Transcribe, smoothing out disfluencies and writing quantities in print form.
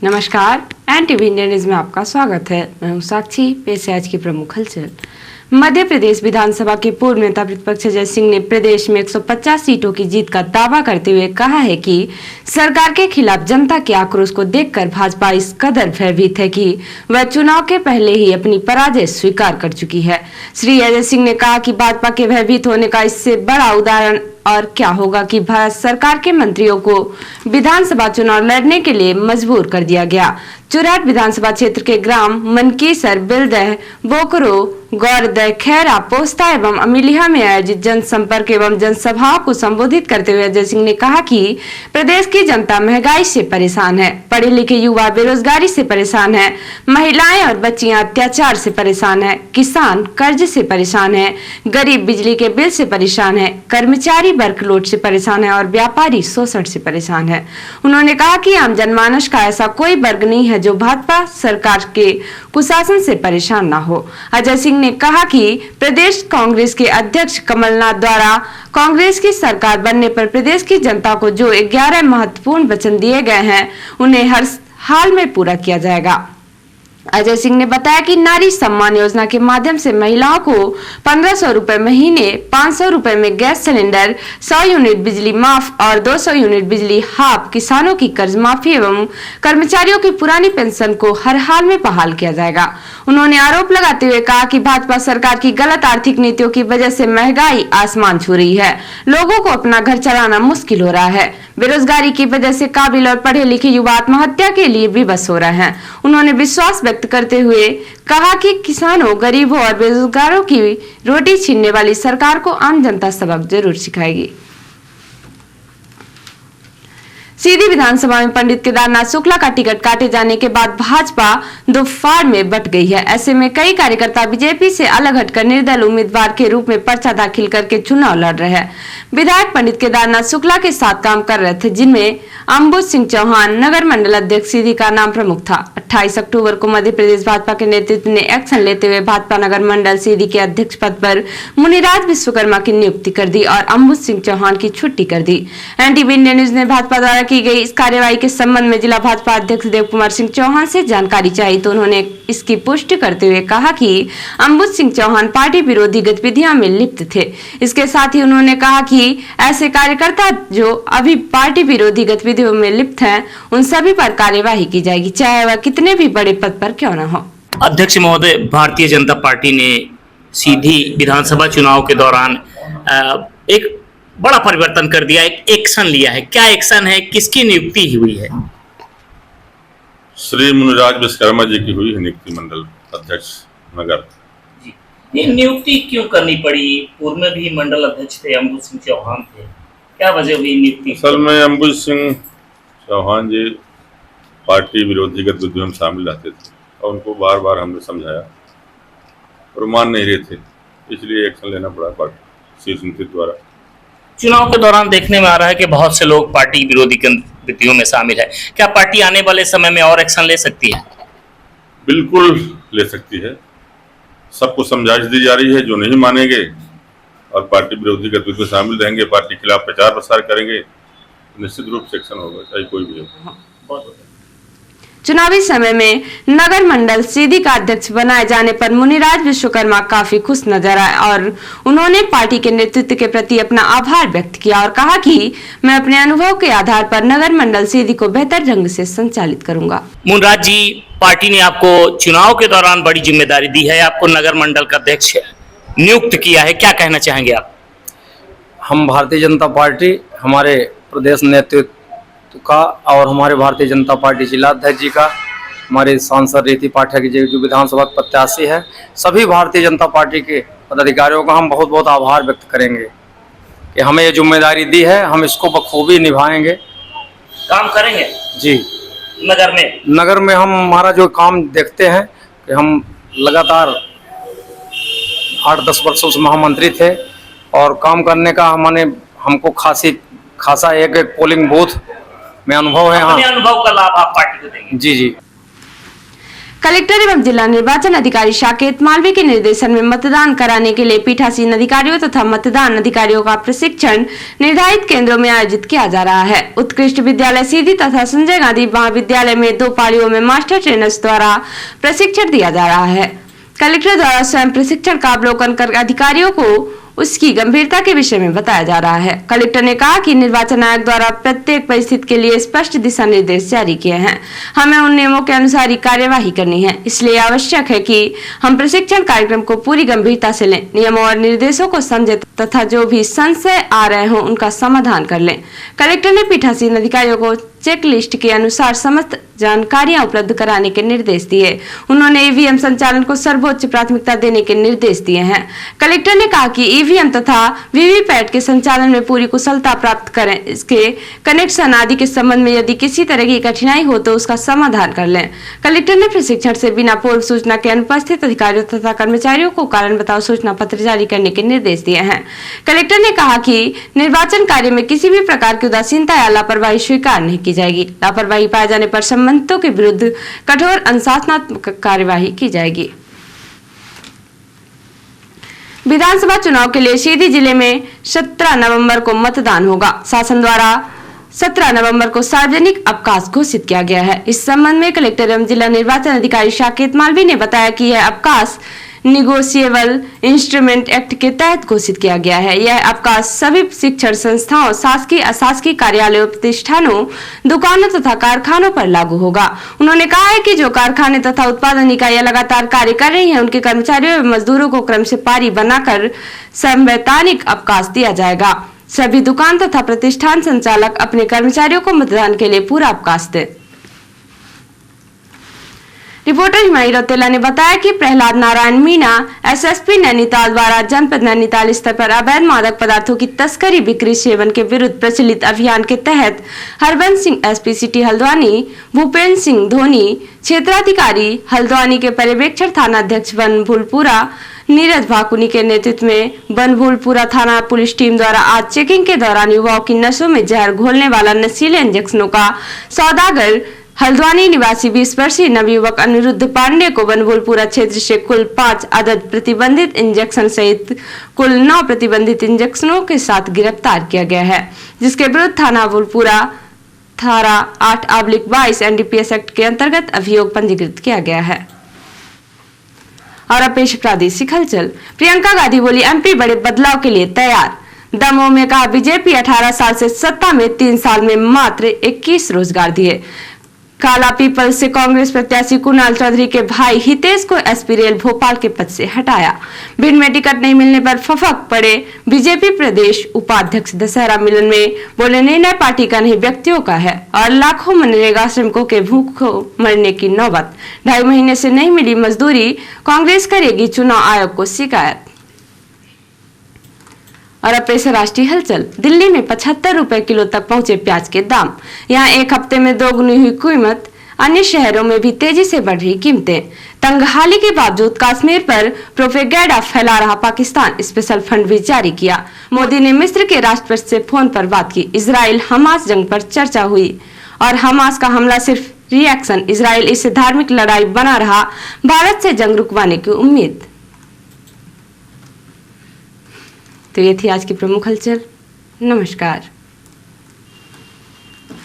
नमस्कार, NTV India news में आपका स्वागत है। मैं हूं साक्षी। पेश है आज की प्रमुख हलचल। मध्य प्रदेश विधानसभा के पूर्व नेता प्रतिपक्ष अजय सिंह ने प्रदेश में 150 सीटों की जीत का दावा करते हुए कहा है कि सरकार के खिलाफ जनता के आक्रोश को देखकर भाजपा इस कदर भयभीत है कि वह चुनाव के पहले ही अपनी पराजय स्वीकार कर चुकी है। श्री अजय सिंह ने कहा कि भाजपा के भयभीत होने का इससे बड़ा उदाहरण और क्या होगा कि भारत सरकार के मंत्रियों को विधानसभा चुनाव लड़ने के लिए मजबूर कर दिया गया। चुराट विधानसभा क्षेत्र के ग्राम मनकीसर, बिलदह, बोकरो, गौरदह, खैरा, पोस्ता एवं अमिलिया में आयोजित जनसंपर्क एवं जनसभाओं को संबोधित करते हुए अजय सिंह ने कहा कि प्रदेश की जनता महंगाई से परेशान है, पढ़े लिखे युवा बेरोजगारी से परेशान है, महिलाएं और बच्चियां अत्याचार से परेशान है, किसान कर्ज से परेशान है, गरीब बिजली के बिल से परेशान है, कर्मचारी वर्कलोड से परेशान है और व्यापारी शोषण से परेशान है। उन्होंने कहा कि आम जनमानस का ऐसा कोई वर्ग नहीं है जो भाजपा सरकार के कुशासन से परेशान ना हो। अजय सिंह ने कहा कि प्रदेश कांग्रेस के अध्यक्ष कमलनाथ द्वारा कांग्रेस की सरकार बनने पर प्रदेश की जनता को जो 11 महत्वपूर्ण वचन दिए गए हैं उन्हें हर हाल में पूरा किया जाएगा। अजय सिंह ने बताया कि नारी सम्मान योजना के माध्यम से महिलाओं को 1500 रुपए महीने, 500 रुपए में गैस सिलेंडर, 100 यूनिट बिजली माफ और 200 यूनिट बिजली हाफ, किसानों की कर्ज माफी एवं कर्मचारियों की पुरानी पेंशन को हर हाल में बहाल किया जाएगा। उन्होंने आरोप लगाते हुए कहा कि भाजपा सरकार की गलत आर्थिक नीतियों की वजह से महंगाई आसमान छू रही है, लोगों को अपना घर चलाना मुश्किल हो रहा है, बेरोजगारी की वजह से काबिल और पढ़े लिखे युवा आत्महत्या के लिए विवश हो रहे हैं। उन्होंने विश्वास व्यक्त करते हुए कहा कि किसानों, गरीबों और बेरोजगारों की रोटी छीनने वाली सरकार को आम जनता सबक जरूर सिखाएगी। सीधी विधानसभा में पंडित केदारनाथ शुक्ला का टिकट काटे जाने के बाद भाजपा दो फाड़ में बट गई है। ऐसे में कई कार्यकर्ता बीजेपी से अलग हटकर निर्दल उम्मीदवार के रूप में पर्चा दाखिल करके चुनाव लड़ रहे हैं। विधायक पंडित केदारनाथ शुक्ला के साथ काम कर रहे थे, जिनमें अंबुज सिंह चौहान नगर मंडल अध्यक्ष सीधी का नाम प्रमुख था। 28 अक्टूबर को मध्य प्रदेश भाजपा के नेतृत्व ने एक्शन लेते हुए भाजपा नगर मंडल सीधी के अध्यक्ष पद पर मुनिराज विश्वकर्मा की नियुक्ति कर दी और अंबुज सिंह चौहान की छुट्टी कर दी। NTV इंडिया न्यूज ने भाजपा द्वारा की गई इस कार्यवाही के संबंध में जिला भाजपा अध्यक्ष देव कुमार सिंह चौहान से जानकारी चाहिए तो उन्होंने इसकी पुष्टि करते हुए कहा कि अंबुज सिंह चौहान पार्टी विरोधी गतिविधियों में लिप्त थे। इसके साथ ही उन्होंने कहा कि ऐसे कार्यकर्ता जो अभी पार्टी विरोधी गतिविधियों में लिप्त हैं उन सभी पर कार्यवाही की जाएगी, चाहे वह कितने भी बड़े पद पर क्यों न हो। अध्यक्ष महोदय, भारतीय जनता पार्टी ने सीधी विधानसभा चुनाव के दौरान एक बड़ा परिवर्तन कर दिया, एक एक्शन लिया है। क्या एक्शन है, किसकी नियुक्ति हुई है? श्री मुनिराज विश्वकर्मा जी की हुई है नियुक्ति, मंडल अध्यक्ष नगर। ये नियुक्ति क्यों करनी पड़ी? पूर्व में भी मंडल अध्यक्ष थे, अंबुज सिंह चौहान थे, क्या वजह हुई नियुक्ति? असल में अंबुज सिंह चौहान जी पार्टी विरोधी गतिविधियों में शामिल रहते थे और उनको बार बार हमने समझाया और मान नहीं रहे थे, इसलिए एक्शन लेना पड़ा पार्टी शीर्ष नेतृत्व द्वारा। चुनाव के दौरान देखने में आ रहा है कि बहुत से लोग पार्टी विरोधी गतिविधियों में शामिल है। क्या पार्टी आने वाले समय में और एक्शन ले सकती है? बिल्कुल ले सकती है। सबको समझाइश दी जा रही है, जो नहीं मानेंगे और पार्टी विरोधी गतिविधि में शामिल रहेंगे, पार्टी के खिलाफ प्रचार प्रसार करेंगे, निश्चित रूप से एक्शन होगा, चाहे कोई भी हो। चुनावी समय में नगर मंडल सीधी का अध्यक्ष बनाए जाने पर मुनिराज विश्वकर्मा काफी खुश नजर आए और उन्होंने पार्टी के नेतृत्व के प्रति अपना आभार व्यक्त किया और कहा कि मैं अपने अनुभव के आधार पर नगर मंडल सीधी को बेहतर ढंग से संचालित करूंगा। मुनिराज जी, पार्टी ने आपको चुनाव के दौरान बड़ी जिम्मेदारी दी है, आपको नगर मंडल का अध्यक्ष नियुक्त किया है, क्या कहना चाहेंगे आप? हम भारतीय जनता पार्टी, हमारे प्रदेश नेतृत्व का और हमारे भारतीय जनता पार्टी जिला अध्यक्ष जी का, हमारे सांसद रीति पाठक जी जो विधानसभा प्रत्याशी है, सभी भारतीय जनता पार्टी के पदाधिकारियों का हम बहुत बहुत आभार व्यक्त करेंगे कि हमें ये जिम्मेदारी दी है, हम इसको बखूबी निभाएंगे। काम करेंगे जी। नगर में हम हमारा जो काम देखते हैं कि हम लगातार 8-10 वर्षों से महामंत्री थे और काम करने का हमको खासा एक पोलिंग बूथ में अनुभव है। अपने अनुभव का लाभ आप पार्टी को देंगे? जी। कलेक्टर एवं जिला निर्वाचन अधिकारी साकेत मालवी के निर्देशन में मतदान कराने के लिए पीठासीन अधिकारियों तथा मतदान अधिकारियों का प्रशिक्षण निर्धारित केंद्रों में आयोजित किया जा रहा है। उत्कृष्ट विद्यालय सीधी तथा संजय गांधी महाविद्यालय में 2 पालियों में मास्टर ट्रेनर्स द्वारा प्रशिक्षण दिया जा रहा है। कलेक्टर द्वारा स्वयं प्रशिक्षण का अवलोकन कर अधिकारियों को उसकी गंभीरता के विषय में बताया जा रहा है। कलेक्टर ने कहा कि निर्वाचन आयोग द्वारा प्रत्येक परिस्थिति के लिए स्पष्ट दिशा निर्देश जारी किए हैं। हमें उन नियमों के अनुसार ही कार्यवाही करनी है, इसलिए आवश्यक है कि हम प्रशिक्षण कार्यक्रम को पूरी गंभीरता से लें, नियमों और निर्देशों को समझे तथा जो भी संशय आ रहे हों उनका समाधान कर लें। कलेक्टर ने पीठासीन अधिकारियों को चेक लिस्ट के अनुसार समस्त जानकारियां उपलब्ध कराने के निर्देश दिए। उन्होंने ईवीएम संचालन को सर्वोच्च प्राथमिकता देने के निर्देश दिए हैं। कलेक्टर ने कहा कि ईवीएम तथा वीवीपैट के संचालन में पूरी कुशलता प्राप्त करें। इसके कनेक्शन आदि के संबंध में यदि किसी तरह की कठिनाई हो तो उसका समाधान कर लें। कलेक्टर ने प्रशिक्षण से बिना पूर्व सूचना के अनुपस्थित अधिकारियों तथा कर्मचारियों को कारण बताओ सूचना पत्र जारी करने के निर्देश दिए हैं। कलेक्टर ने कहा कि निर्वाचन कार्य में किसी भी प्रकार की उदासीनता या लापरवाही स्वीकार नहीं की जाएगी। लापरवाही पाए जाने पर संबंधितों के विरुद्ध कठोर अनुशासनात्मक कार्यवाही की जाएगी। विधानसभा चुनाव के लिए सीधी जिले में 17 नवंबर को मतदान होगा। शासन द्वारा 17 नवंबर को सार्वजनिक अवकाश घोषित किया गया है। इस संबंध में कलेक्टर एवं जिला निर्वाचन अधिकारी साकेत मालवी ने बताया कि यह अवकाश निगोशिएबल इंस्ट्रूमेंट एक्ट के तहत घोषित किया गया है। यह अवकाश सभी शिक्षण संस्थाओं, शासकीय अशासकीय कार्यालयों, प्रतिष्ठानों, दुकानों तथा कारखानों पर लागू होगा। उन्होंने कहा है कि जो कारखाने तथा उत्पादन इकाइयां लगातार कार्य कर रही हैं, उनके कर्मचारियों एवं मजदूरों को क्रम से पारी बनाकर संवैधानिक अवकाश दिया जाएगा। सभी दुकान तथा प्रतिष्ठान संचालक अपने कर्मचारियों को मतदान के लिए पूरा अवकाश दें। रिपोर्टर हिमाई रौतेला ने बताया कि प्रहलाद नारायण मीणा एसएसपी नैनीताल द्वारा जनपद नैनीताल स्तर पर अवैध मादक पदार्थों की तस्करी, बिक्री, सेवन के विरुद्ध प्रचलित अभियान के तहत हरबंस सिंह एसपी सिटी हल्द्वानी, भूपेन्द्र सिंह धोनी क्षेत्राधिकारी हल्द्वानी के पर्यवेक्षण थाना अध्यक्ष बनभूलपुरा नीरज भाकुनी के नेतृत्व में बनभूलपुरा थाना पुलिस टीम द्वारा आज चेकिंग के दौरान युवाओं की नसों में जहर घोलने वाला नशीले इंजेक्शनों का सौदागर हल्द्वानी निवासी 20 वर्षीय नवयुवक अनिरुद्ध पांडे को बनभूलपुरा क्षेत्र से कुल 5 अदद प्रतिबंधित इंजेक्शन सहित कुल 9 प्रतिबंधित इंजेक्शनों के साथ गिरफ्तार किया गया है, जिसके विरुद्ध थाना भूलपुरा धारा 8/22 एनडीपीएस एक्ट के अंतर्गत अभियोग पंजीकृत किया गया है। और अब पेश प्रादेशिक हलचल। प्रियंका गांधी बोली, एमपी बड़े बदलाव के लिए तैयार। दमोह में कहा, बीजेपी 18 साल से सत्ता में 3 साल में मात्र 21 रोजगार दिए। काला पीपल से कांग्रेस प्रत्याशी कुणाल चौधरी के भाई हितेश को एसपी रेल भोपाल के पद से हटाया। भिंड में टिकट नहीं मिलने पर फफक पड़े बीजेपी प्रदेश उपाध्यक्ष। दशहरा मिलन में बोले, निर्णय पार्टी का नहीं व्यक्तियों का है। और लाखों मनरेगा श्रमिकों के भूखों मरने की नौबत। 2.5 महीने से नहीं मिली मजदूरी, कांग्रेस करेगी चुनाव आयोग को शिकायत। और अब पेश राष्ट्रीय हलचल। दिल्ली में 75 रुपए किलो तक पहुंचे प्याज के दाम। यहाँ एक हफ्ते में दोगुनी हुई कीमत। अन्य शहरों में भी तेजी से बढ़ रही कीमतें। तंगहाली के बावजूद कश्मीर पर प्रोपेगेंडा फैला रहा पाकिस्तान, स्पेशल फंड भी जारी किया। मोदी ने मिस्र के राष्ट्रपति से फोन पर बात की। इजराइल हमास जंग पर चर्चा हुई और हमास का हमला सिर्फ रिएक्शन। इजराइल इसे धार्मिक लड़ाई बना रहा, भारत से जंग रुकवाने की उम्मीद। तो ये थी आज की प्रमुख हलचल। नमस्कार।